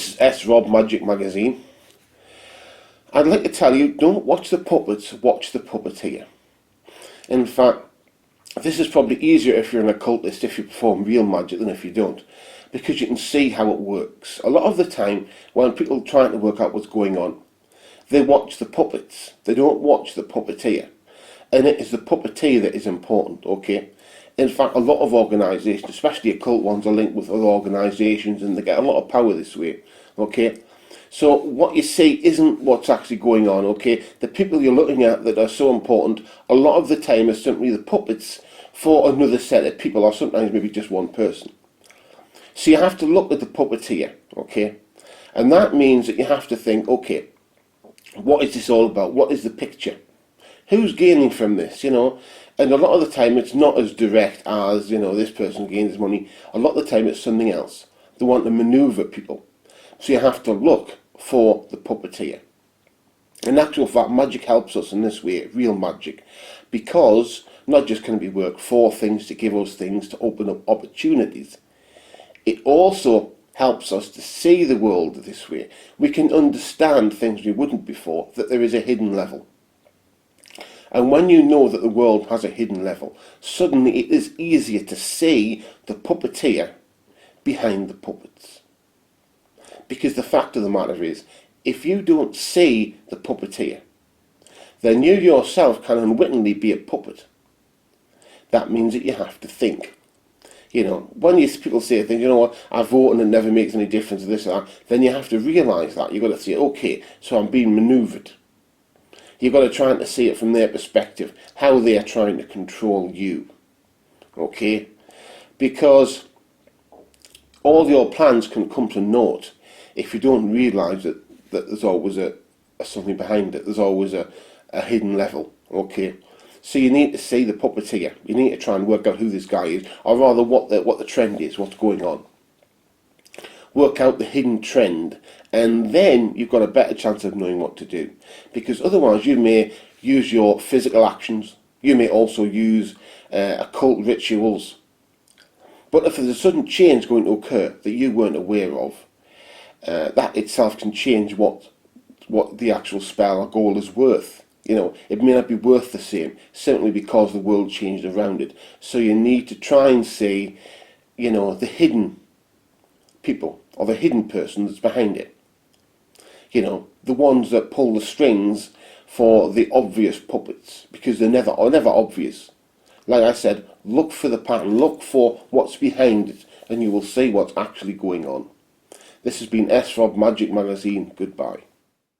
This is S. Rob Magick magazine. I'd like to tell you, don't watch the puppets, watch the puppeteer. In fact, this is probably easier if you're an occultist, if you perform real magic, than if you don't, because you can see how it works. A lot of the time, when people are trying to work out what's going on, they watch the puppets. They don't watch the puppeteer. And it is the puppeteer that is important, okay? In fact, a lot of organisations, especially occult ones, are linked with other organisations and they get a lot of power this way, okay? So what you see isn't what's actually going on, okay? The people you're looking at that are so important, a lot of the time are simply the puppets for another set of people, or sometimes maybe just one person. So you have to look at the puppeteer, okay? And that means that you have to think, okay, what is this all about? What is the picture? Who's gaining from this, you know? And a lot of the time it's not as direct as, you know, this person gains money. A lot of the time it's something else. They want to manoeuvre people. So you have to look for the puppeteer. In actual fact, magic helps us in this way, real magic. Because not just can we work for things, to give us things, to open up opportunities. It also helps us to see the world this way. We can understand things we wouldn't before, that there is a hidden level. And when you know that the world has a hidden level, suddenly it is easier to see the puppeteer behind the puppets. Because the fact of the matter is, if you don't see the puppeteer, then you yourself can unwittingly be a puppet. That means that you have to think. You know, when people say things, you know what, I vote and it never makes any difference to this or that, then you have to realise that. You've got to say, okay, so I'm being manoeuvred. You've got to try to see it from their perspective, how they are trying to control you. Okay? Because all your plans can come to naught if you don't realise that there's always something behind it. There's always a hidden level. Okay? So you need to see the puppeteer. You need to try and work out who this guy is, or rather what the trend is, what's going on. Work out the hidden trend, and then you've got a better chance of knowing what to do. Because otherwise you may use your physical actions, you may also use occult rituals. But if there's a sudden change going to occur that you weren't aware of, that itself can change what the actual spell or goal is worth. You know, it may not be worth the same, simply because the world changed around it. So you need to try and see, you know, the hidden people, or the hidden person that's behind it. You know, the ones that pull the strings for the obvious puppets, because they're never obvious. Like I said, look for the pattern, look for what's behind it, and you will see what's actually going on. This has been S. Rob Magick magazine. Goodbye.